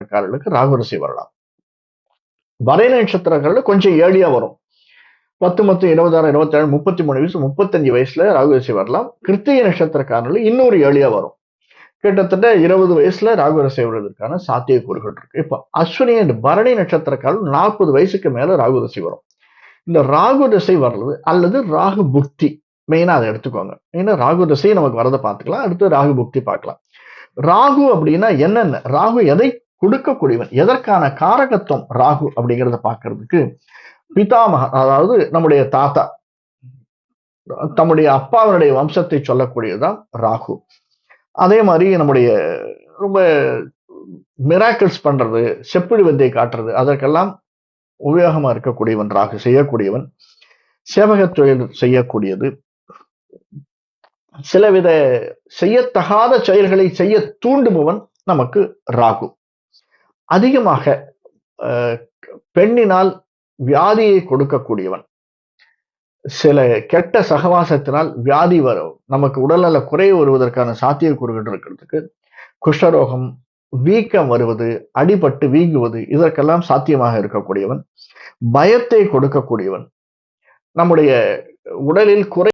நட்சத்திரக்காரர்களுக்கு ராகு திசை வரலாம். பரணி நட்சத்திரக்காரர்கள் கொஞ்சம் ஏர்லியா வரும். 10, 26, 27, 33 வயசு, 35 வயசுல ராகு திசை வரலாம். கிருத்திகை நட்சத்திரக்காரர்கள் இன்னொரு ஏர்லியா வரும். கிட்டத்தட்ட 20 வயசுல ராகு திசை வருவதற்கான சாத்தியக்கூறுகள் இருக்கு. இப்ப அஸ்வினி அண்ட் பரணி நட்சத்திரக்காரர்கள் 40 வயசுக்கு மேல ராகு திசை வரும். இந்த ராகு திசை வர்றது அல்லது ராகு புக்தி மெயினா அதை எடுத்துக்கோங்க. ஏன்னா ராகு திசை நமக்கு வரதை பார்த்துக்கலாம். அடுத்து ராகு புக்தி பார்க்கலாம். ராகு அப்படின்னா என்னென்ன, ராகு எதை கொடுக்கக்கூடியவன், எதற்கான காரகத்துவம் ராகு அப்படிங்கிறத பார்க்கறதுக்கு பிதாமகர், அதாவது நம்முடைய தாத்தா, தம்முடைய அப்பாவினுடைய வம்சத்தை சொல்லக்கூடியதுதான் ராகு. அதே மாதிரி நம்முடைய ரொம்ப மிராக்கிள்ஸ் பண்றது, செப்பிடி வித்தை காட்டுறது, அதற்கெல்லாம் உபயோகமா இருக்கக்கூடியவன் ராகு, செய்யக்கூடியவன். சேவக தொழில் செய்யக்கூடியது, சிலவித செய்யத்தகாத செயல்களை செய்ய தூண்டுபவன் நமக்கு ராகு. அதிகமாக பெண்ணினால் வியாதியை கொடுக்கக்கூடியவன், சில கெட்ட சகவாசத்தினால் வியாதி வரும், நமக்கு உடல்நல குறைவு வருவதற்கான சாத்தியக்கூறுகள் இருக்கிறதுக்கு, குஷ்டரோகம், வீக்கம் வருவது, அடிபட்டு வீங்குவது, இதற்கெல்லாம் சாத்தியமாக இருக்கக்கூடியவன். பயத்தை கொடுக்கக்கூடியவன், நம்முடைய உடலில் குறை